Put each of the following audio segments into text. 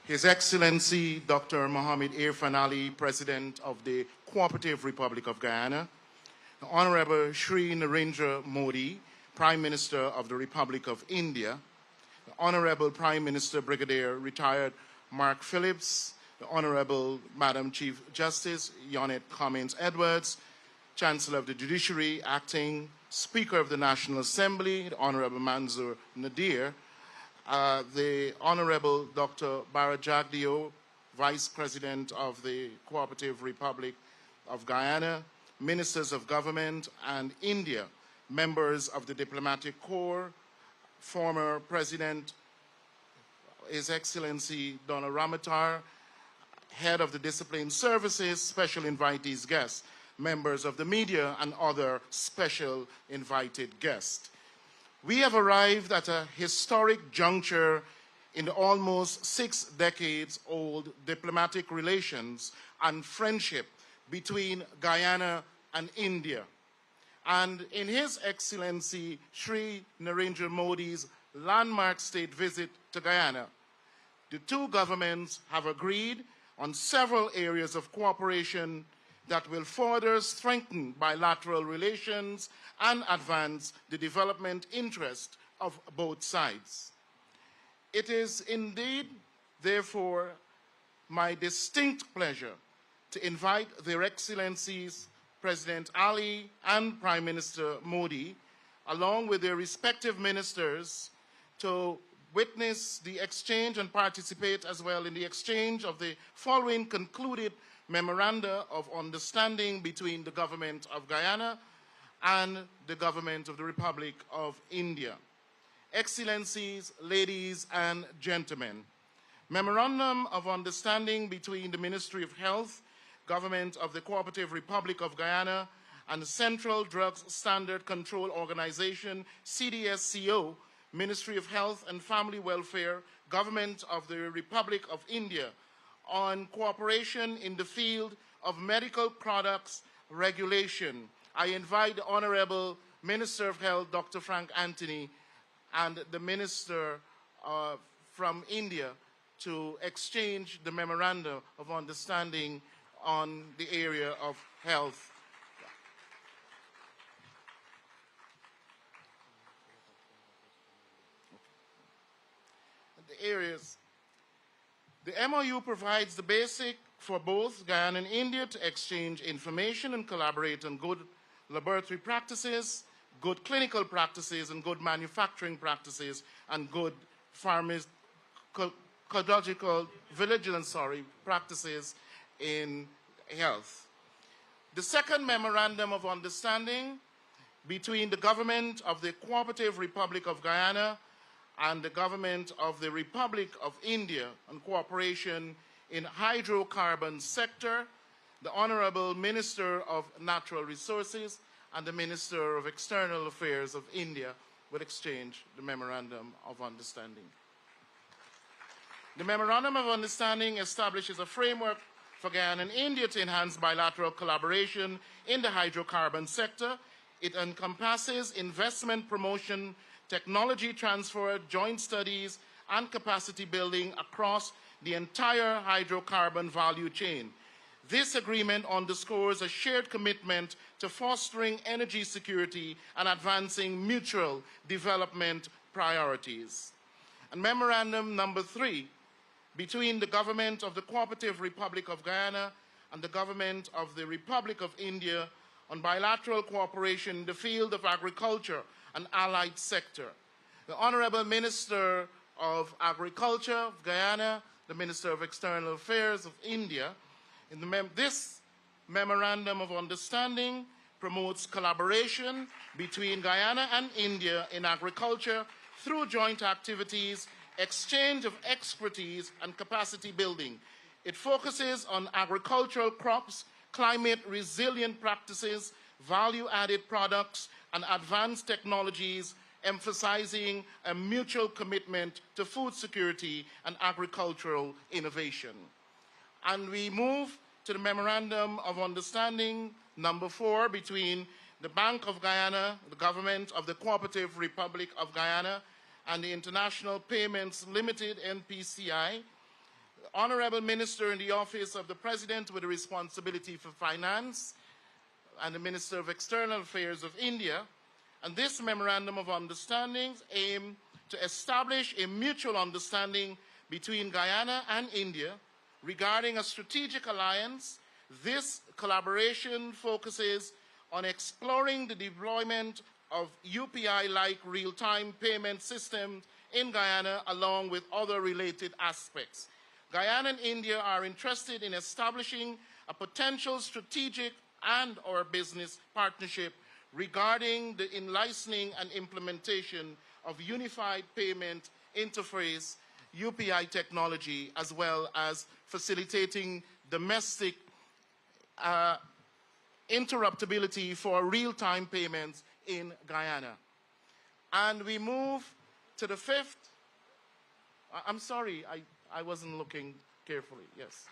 His Excellency Dr. Mohammed Irfan Ali, President of the Cooperative Republic of Guyana, the Honorable Shri Narendra Modi, Prime Minister of the Republic of India, the Honorable Prime Minister Brigadier Retired Mark Phillips, the Honorable Madam Chief Justice Yonette Cummins Edwards, Chancellor of the Judiciary, Acting Speaker of the National Assembly, the Honorable Manzoor Nadir, the Honorable Dr. Bara Jagdeo, Vice President of the Cooperative Republic of Guyana, Ministers of Government and India, members of the Diplomatic Corps, former President, His Excellency Donna Ramatar, Head of the Discipline Services, special invitees guests, members of the media, and other special invited guests. We have arrived at a historic juncture in the almost 6 decades old diplomatic relations and friendship between Guyana and India. And in His Excellency Shri Narendra Modi's landmark state visit to Guyana, the two governments have agreed on several areas of cooperation that will further strengthen bilateral relations and advance the development interest of both sides. It is indeed, therefore, my distinct pleasure to invite Their Excellencies President Ali and Prime Minister Modi, along with their respective ministers, to witness the exchange and participate as well in the exchange of the following concluded Memoranda of Understanding between the Government of Guyana and the Government of the Republic of India. Excellencies, ladies and gentlemen, Memorandum of Understanding between the Ministry of Health, Government of the Cooperative Republic of Guyana, and the Central Drugs Standard Control Organization, CDSCO, Ministry of Health and Family Welfare, Government of the Republic of India, on cooperation in the field of medical products regulation. I invite the Honorable Minister of Health, Dr. Frank Anthony, and the Minister from India to exchange the Memorandum of Understanding on the area of health. The areas. The MOU provides the basic for both Guyana and India to exchange information and collaborate on good laboratory practices, good clinical practices, and good manufacturing practices, and good pharmacological vigilance practices in health. The second Memorandum of Understanding between the Government of the Cooperative Republic of Guyana and the Government of the Republic of India on cooperation in hydrocarbon sector, the Honorable Minister of Natural Resources and the Minister of External Affairs of India will exchange the Memorandum of Understanding. The Memorandum of Understanding establishes a framework for Guyana and India to enhance bilateral collaboration in the hydrocarbon sector. It encompasses investment promotion, technology transfer, joint studies, and capacity building across the entire hydrocarbon value chain. This agreement underscores a shared commitment to fostering energy security and advancing mutual development priorities. And Memorandum number 3, between the Government of the Cooperative Republic of Guyana and the Government of the Republic of India on bilateral cooperation in the field of agriculture and allied sector. The Honorable Minister of Agriculture of Guyana, the Minister of External Affairs of India, this Memorandum of Understanding promotes collaboration between Guyana and India in agriculture through joint activities, exchange of expertise, and capacity building. It focuses on agricultural crops, climate resilient practices, value-added products, and advanced technologies, emphasizing a mutual commitment to food security and agricultural innovation. And we move to the Memorandum of Understanding number 4 between the Bank of Guyana, the Government of the Cooperative Republic of Guyana, and the International Payments Limited, NPCI. Honorable Minister in the Office of the President with the responsibility for finance and the Minister of External Affairs of India. And this Memorandum of Understanding aims to establish a mutual understanding between Guyana and India regarding a strategic alliance. This collaboration focuses on exploring the deployment of UPI-like real-time payment systems in Guyana along with other related aspects. Guyana and India are interested in establishing a potential strategic and/or business partnership regarding the in-licensing and implementation of unified payment interface UPI technology, as well as facilitating domestic interruptibility for real-time payments in Guyana. And we move to the fifth. I'm sorry, I wasn't looking carefully, yes.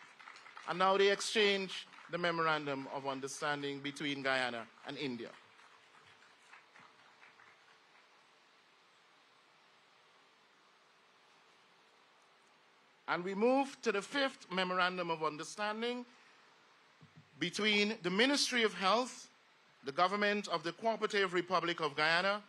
And now they exchange the Memorandum of Understanding between Guyana and India. And we move to the fifth Memorandum of Understanding between the Ministry of Health, the Government of the Cooperative Republic of Guyana,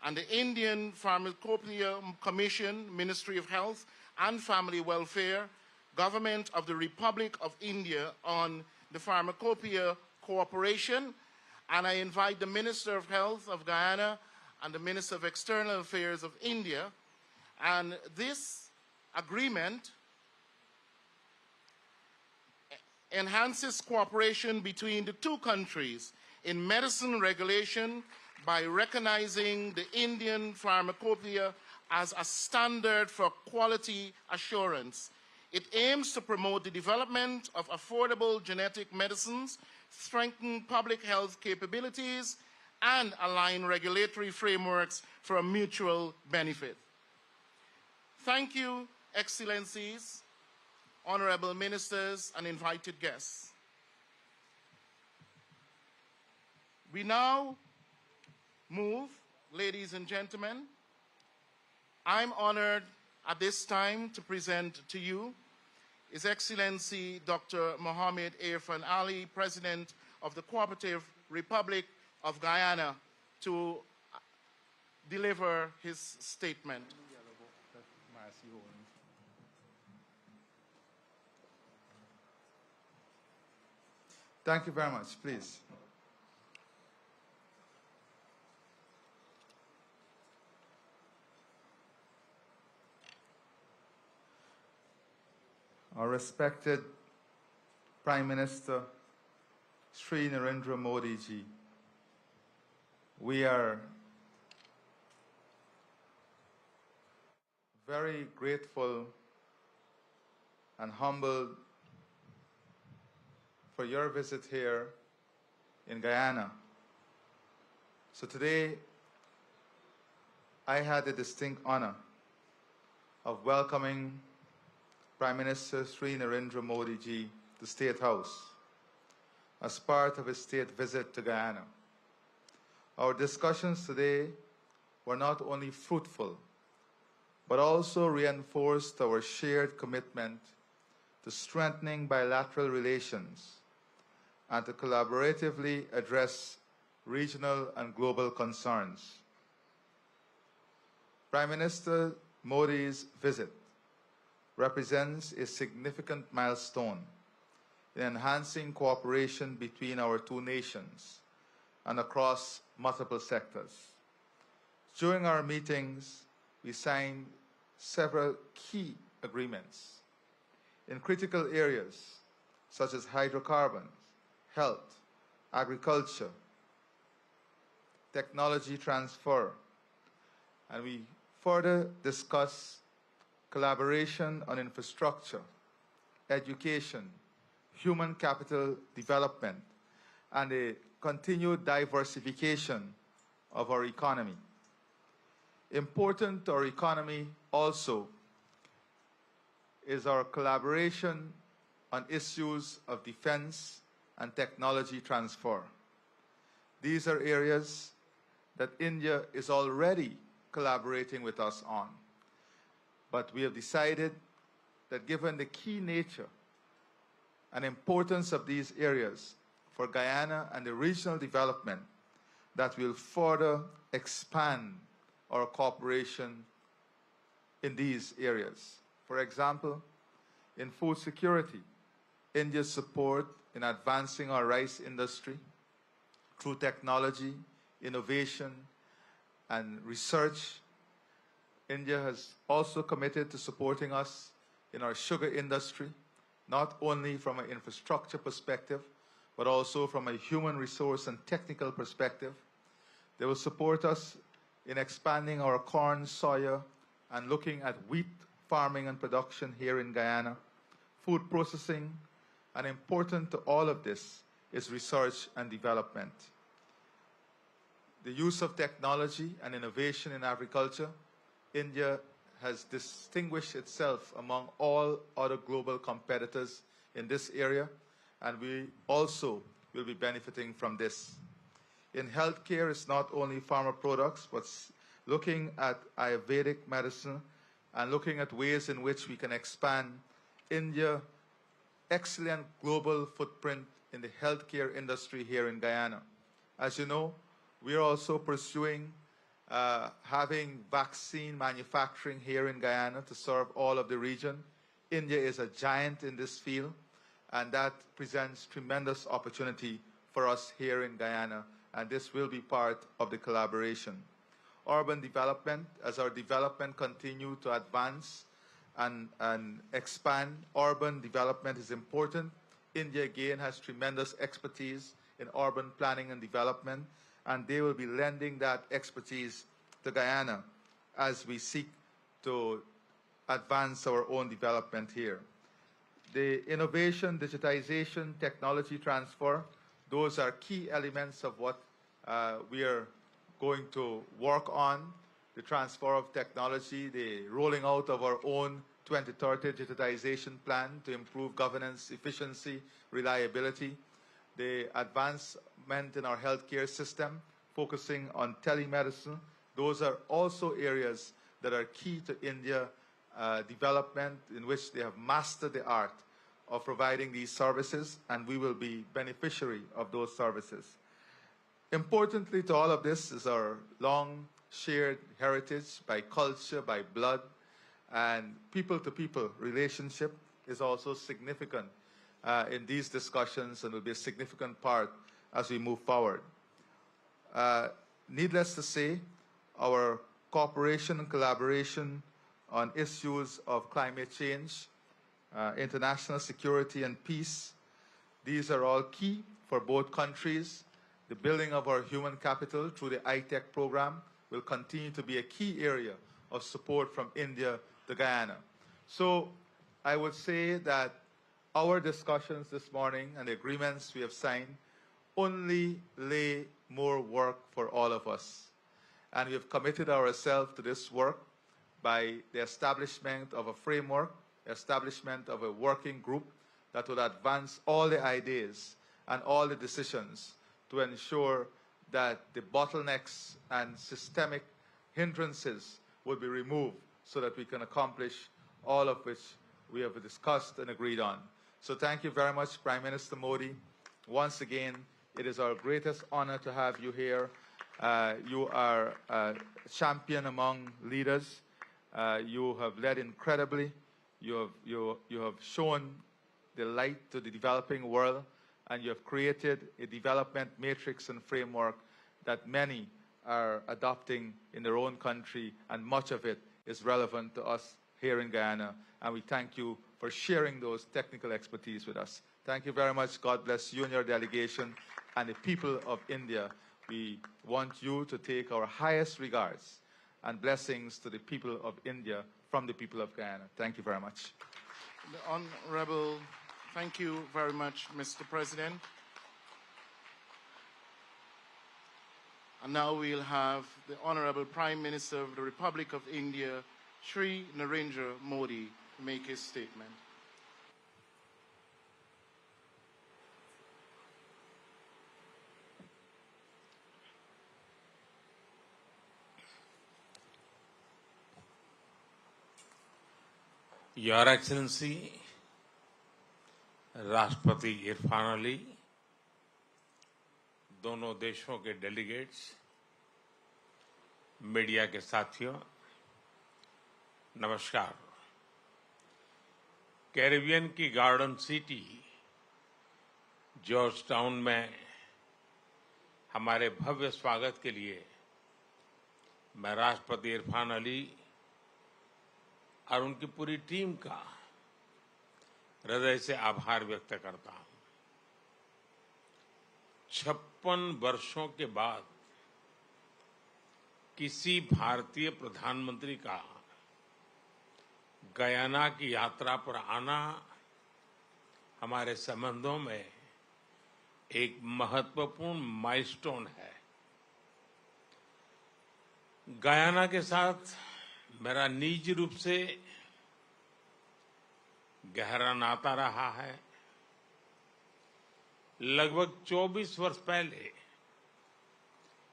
and the Indian Pharmacopoeia Commission, Ministry of Health and Family Welfare, Government of the Republic of India on the Pharmacopoeia Cooperation. And I invite the Minister of Health of Guyana and the Minister of External Affairs of India. And this agreement enhances cooperation between the two countries in medicine regulation by recognizing the Indian Pharmacopoeia as a standard for quality assurance. It aims to promote the development of affordable genetic medicines, strengthen public health capabilities, and align regulatory frameworks for a mutual benefit. Thank you, Excellencies, Honorable Ministers, and invited guests. We now move, ladies and gentlemen. I'm honored at this time to present to you His Excellency Dr. Mohammed Irfan Ali, President of the Cooperative Republic of Guyana, to deliver his statement. Thank you very much. Please. Our respected Prime Minister, Sri Narendra Modi ji, we are very grateful and humbled for your visit here in Guyana. So today, I had the distinct honor of welcoming Prime Minister Sri Narendra Modi ji to State House as part of his state visit to Guyana. Our discussions today were not only fruitful, but also reinforced our shared commitment to strengthening bilateral relations and to collaboratively address regional and global concerns. Prime Minister Modi's visit represents a significant milestone in enhancing cooperation between our two nations and across multiple sectors. During our meetings, we signed several key agreements in critical areas such as hydrocarbons, health, agriculture, technology transfer, and we further discuss collaboration on infrastructure, education, human capital development, and the continued diversification of our economy. Important to our economy also is our collaboration on issues of defense and technology transfer. These are areas that India is already collaborating with us on. But we have decided that given the key nature and importance of these areas for Guyana and the regional development, that will further expand our cooperation in these areas. For example, in food security, India's support in advancing our rice industry through technology, innovation, and research. India has also committed to supporting us in our sugar industry, not only from an infrastructure perspective, but also from a human resource and technical perspective. They will support us in expanding our corn, soya, and looking at wheat farming and production here in Guyana, food processing, and important to all of this is research and development. The use of technology and innovation in agriculture, India has distinguished itself among all other global competitors in this area, and we also will be benefiting from this. In healthcare, it's not only pharma products, but looking at Ayurvedic medicine and looking at ways in which we can expand India's excellent global footprint in the healthcare industry here in Guyana. As you know, we are also pursuing having vaccine manufacturing here in Guyana to serve all of the region. India is a giant in this field, and that presents tremendous opportunity for us here in Guyana, and this will be part of the collaboration. Urban development, as our development continue to advance and expand, urban development is important. India again has tremendous expertise in urban planning and development, and they will be lending that expertise to Guyana as we seek to advance our own development here. The innovation, digitization, technology transfer, those are key elements of what we are going to work on. The transfer of technology, the rolling out of our own 2030 digitization plan to improve governance, efficiency, reliability, the advancement in our healthcare system, focusing on telemedicine. Those are also areas that are key to India development, in which they have mastered the art of providing these services, and we will be beneficiary of those services. Importantly to all of this is our long shared heritage by culture, by blood, and people-to-people relationship is also significant in these discussions and will be a significant part as we move forward. Needless to say, our cooperation and collaboration on issues of climate change, international security and peace, these are all key for both countries. The building of our human capital through the ITEC program will continue to be a key area of support from India to Guyana. So I would say that our discussions this morning and the agreements we have signed only lay more work for all of us. And we have committed ourselves to this work by the establishment of a framework, establishment of a working group that will advance all the ideas and all the decisions to ensure that the bottlenecks and systemic hindrances will be removed so that we can accomplish all of which we have discussed and agreed on. So thank you very much, Prime Minister Modi. Once again, it is our greatest honor to have you here. You are a champion among leaders. You have led incredibly. You have shown the light to the developing world, and you have created a development matrix and framework that many are adopting in their own country, and much of it is relevant to us here in Guyana. And we thank you for sharing those technical expertise with us. Thank you very much. God bless you and your delegation and the people of India. We want you to take our highest regards and blessings to the people of India from the people of Guyana. Thank you very much. The Honorable, thank you very much, Mr. President. And now we'll have the Honorable Prime Minister of the Republic of India, Shri Narendra Modi, make his statement. Your Excellency, राष्ट्रपति इरफान अली, दोनों देशों के delegates, media के साथियों, नमस्कार। Caribbean की garden city George town में हमारे भव्य स्वागत के लिए मैं राष्ट्रपति इरफान अली और उनकी पूरी टीम का हृदय से आभार व्यक्त करता हूं। 56 वर्षों के बाद किसी भारतीय प्रधानमंत्री का गयाना की यात्रा पर आना हमारे संबंधों में एक महत्वपूर्ण माइलस्टोन है। गयाना के साथ मेरा निजी रूप से गहरा नाता रहा है। लगभग 24 वर्ष पहले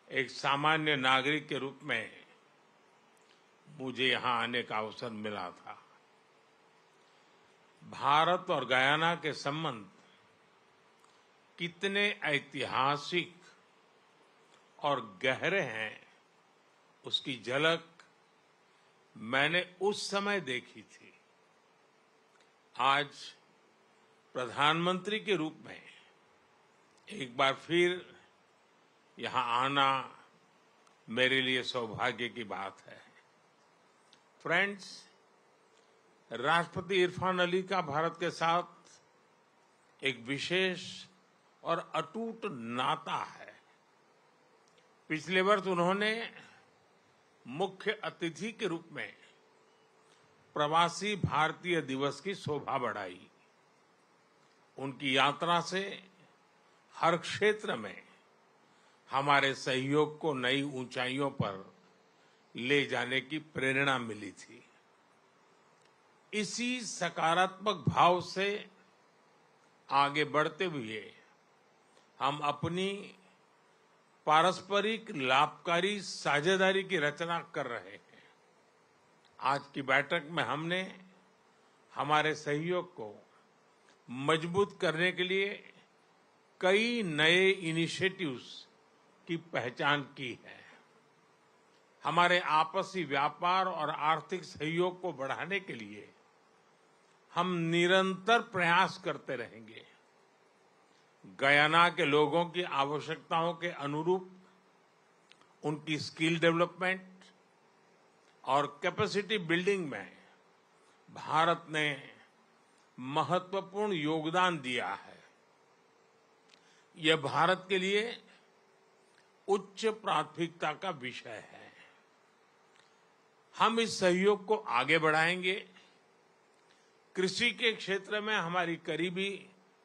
एक सामान्य नागरिक के रूप में मुझे यहां आने का अवसर मिला था। भारत और गयाना के संबंध कितने ऐतिहासिक और गहरे हैं, उसकी झलक मैंने उस समय देखी थी। आज प्रधानमंत्री के रूप में एक बार फिर यहां आना मेरे लिए सौभाग्य की बात है। फ्रेंड्स, राष्ट्रपति इरफान अली का भारत के साथ एक विशेष और अटूट नाता है। पिछले वर्ष उन्होंने मुख्य अतिथि के रूप में प्रवासी भारतीय दिवस की शोभा बढ़ाई। उनकी यात्रा से हर क्षेत्र में हमारे सहयोग को नई ऊंचाइयों पर ले जाने की प्रेरणा मिली थी। इसी सकारात्मक भाव से आगे बढ़ते हुए हम अपनी पारस्परिक लाभकारी साझेदारी की रचना कर रहे हैं। आज की बैठक में हमने हमारे सहयोग को मजबूत करने के लिए कई नए इनिशिएटिव्स की पहचान की है। हमारे आपसी व्यापार और आर्थिक सहयोग को बढ़ाने के लिए हम निरंतर प्रयास करते रहेंगे। गयाना के लोगों की आवश्यकताओं के अनुरूप उनकी स्किल डेवलपमेंट और कैपेसिटी बिल्डिंग में भारत ने महत्वपूर्ण योगदान दिया है। यह भारत के लिए उच्च प्राथमिकता का विषय है। हम इस सहयोग को आगे बढ़ाएंगे। कृषि के क्षेत्र में हमारी करीबी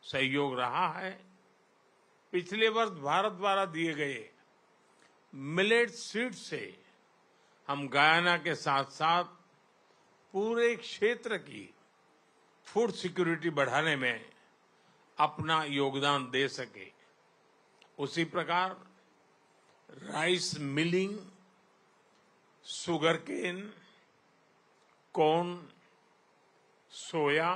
सहयोग रहा है। पिछले वर्ष भारत द्वारा दिए गए मिलेट सीड्स से हम गयाना के साथ साथ पूरे क्षेत्र की फूड सिक्योरिटी बढ़ाने में अपना योगदान दे सके। उसी प्रकार राइस मिलिंग, शुगरकेन, कॉर्न, सोया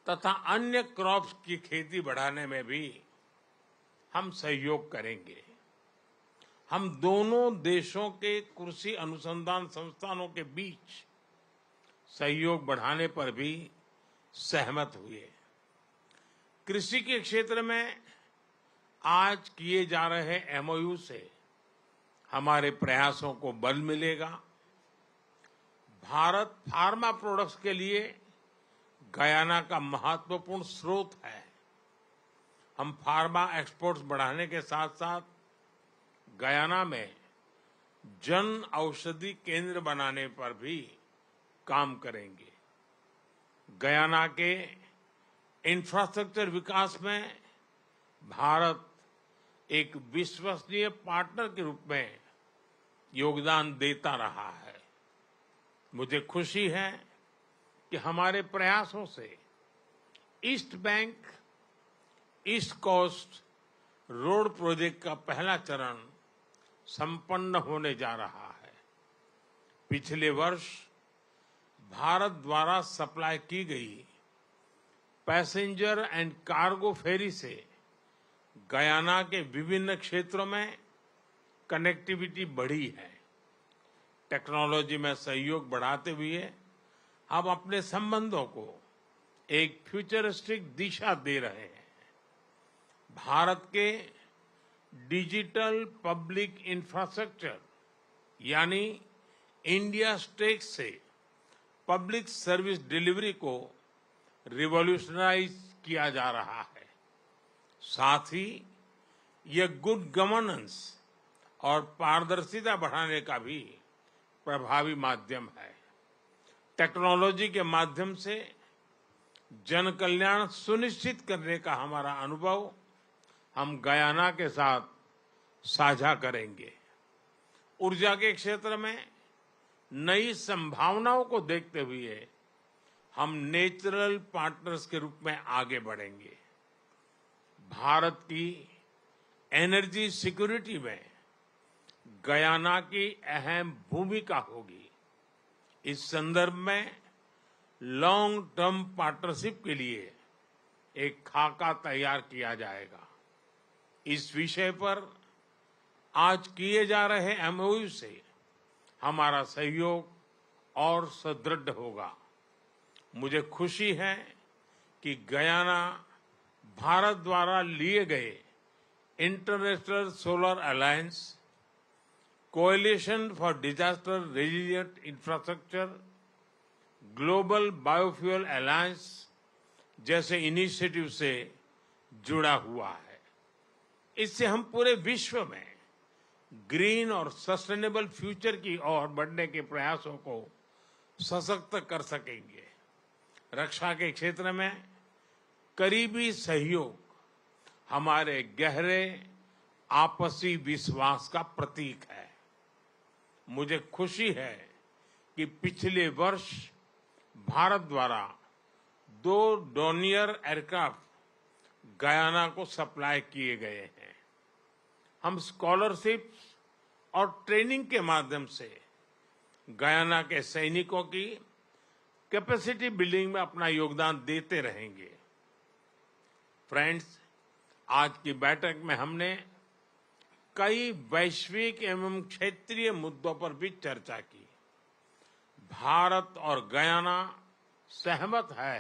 तथा अन्य क्रॉप्स की खेती बढ़ाने में भी हम सहयोग करेंगे। हम दोनों देशों के कृषि अनुसंधान संस्थानों के बीच सहयोग बढ़ाने पर भी सहमत हुए। कृषि के क्षेत्र में आज किए जा रहे एमओयू से हमारे प्रयासों को बल मिलेगा। भारत फार्मा प्रोडक्ट्स के लिए गयाना का महत्वपूर्ण स्रोत है। हम फार्मा एक्सपोर्ट्स बढ़ाने के साथ साथ गयाना में जन औषधि केंद्र बनाने पर भी काम करेंगे। गयाना के इंफ्रास्ट्रक्चर विकास में भारत एक विश्वसनीय पार्टनर के रूप में योगदान देता रहा है। मुझे खुशी है कि हमारे प्रयासों से East Bank East Coast Road project का पहला चरण संपन्न होने जा रहा है। पिछले वर्ष भारत द्वारा सप्लाई की गई पैसेंजर एंड कार्गो फेरी से गयाना के विभिन्न क्षेत्रों में कनेक्टिविटी बढ़ी है। टेक्नोलॉजी में सहयोग बढ़ाते हुए हम अपने संबंधों को एक फ्यूचरिस्टिक दिशा दे रहे हैं। भारत के डिजिटल पब्लिक इंफ्रास्ट्रक्चर यानी इंडिया स्टेक से पब्लिक सर्विस डिलीवरी को रिवॉल्यूशनाइज किया जा रहा है। साथ ही यह गुड गवर्नेंस और पारदर्शिता बढ़ाने का भी प्रभावी माध्यम है। टेक्नोलॉजी के माध्यम से जन कल्याण सुनिश्चित करने का हमारा अनुभव हम गयाना के साथ साझा करेंगे। ऊर्जा के क्षेत्र में नई संभावनाओं को देखते हुए हम नेचुरल पार्टनर्स के रूप में आगे बढ़ेंगे। भारत की एनर्जी सिक्योरिटी में गयाना की अहम भूमिका होगी। इस संदर्भ में लॉन्ग टर्म पार्टनरशिप के लिए एक खाका तैयार किया जाएगा। इस विषय पर आज किए जा रहे एमओयू से हमारा सहयोग और सुदृढ़ होगा। मुझे खुशी है कि गयाना भारत द्वारा लिए गए international solar alliance, coalition for disaster resilient infrastructure, global biofuel alliance जैसे इनिशिएटिव से जुड़ा हुआ है। इससे हम पूरे विश्व में ग्रीन और सस्टेनेबल फ्यूचर की ओर बढ़ने के प्रयासों को सशक्त कर सकेंगे। रक्षा के क्षेत्र में करीबी सहयोग हमारे गहरे आपसी विश्वास का प्रतीक है। मुझे खुशी है कि पिछले वर्ष भारत द्वारा 2 डोनियर एयरक्राफ्ट गयाना को सप्लाई किए गए हैं। हम स्कॉलरशिप और ट्रेनिंग के माध्यम से गयाना के सैनिकों की कैपेसिटी बिल्डिंग में अपना योगदान देते रहेंगे। फ्रेंड्स, आज की बैठक में हमने कई वैश्विक एवं क्षेत्रीय मुद्दों पर भी चर्चा की। भारत और गयाना सहमत है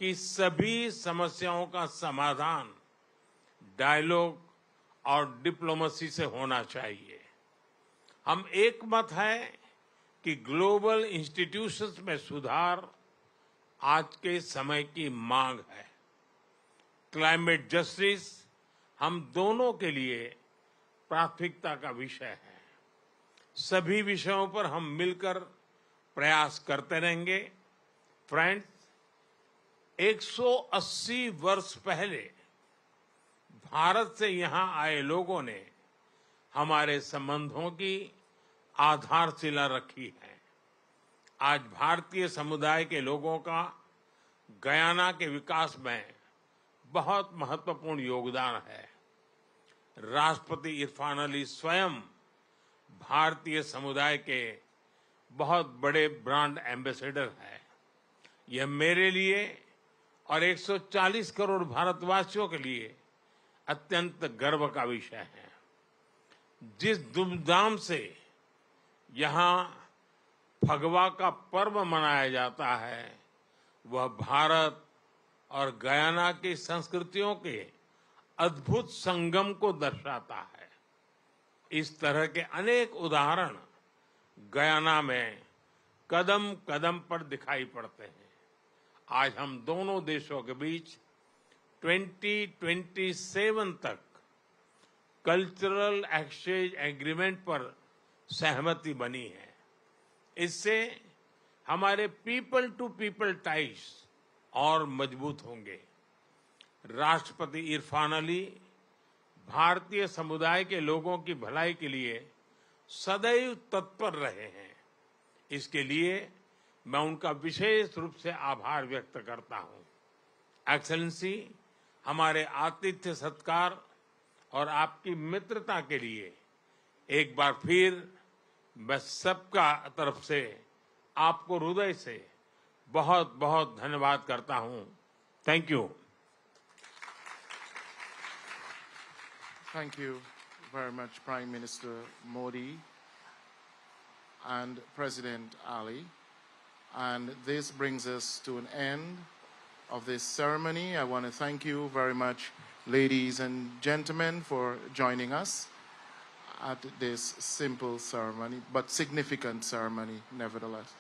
कि सभी समस्याओं का समाधान डायलॉग और डिप्लोमेसी से होना चाहिए। हम एकमत है कि ग्लोबल इंस्टीट्यूशंस में सुधार आज के समय की मांग है। क्लाइमेट जस्टिस हम दोनों के लिए प्राथमिकता का विषय है। सभी विषयों पर हम मिलकर प्रयास करते रहेंगे। फ्रेंड्स, 180 वर्ष पहले भारत से यहां आए लोगों ने हमारे संबंधों की आधारशिला रखी है। आज भारतीय समुदाय के लोगों का गयाना के विकास में बहुत महत्वपूर्ण योगदान है। राष्ट्रपति इरफान अली स्वयं भारतीय समुदाय के बहुत बड़े ब्रांड एम्बेसडर हैं। यह मेरे लिए और 140 करोड़ भारतवासियों के लिए अत्यंत गर्व का विषय है। जिस धूमधाम से यहां फगवा का पर्व मनाया जाता है वह भारत और गयाना की संस्कृतियों के अद्भुत संगम को दर्शाता है। इस तरह के अनेक उदाहरण गयाना में कदम कदम पर दिखाई पड़ते हैं। आज हम दोनों देशों के बीच 2027 तक कल्चरल एक्सचेंज एग्रीमेंट पर सहमति बनी है। इससे हमारे पीपल टू पीपल टाइज और मजबूत होंगे। राष्ट्रपति इरफान अली भारतीय समुदाय के लोगों की भलाई के लिए सदैव तत्पर रहे हैं। इसके लिए मैं उनका विशेष रूप से आभार व्यक्त करता हूं। एक्सेलेंसी, हमारे आतिथ्य सत्कार और आपकी मित्रता के लिए एक बार फिर मैं सबका तरफ से आपको हृदय से बहुत बहुत धन्यवाद करता हूं। Thank you. Thank you very much, Prime Minister Modi and President Ali. And this brings us to an end of this ceremony. I want to thank you very much, ladies and gentlemen, for joining us at this simple ceremony, but significant ceremony nevertheless.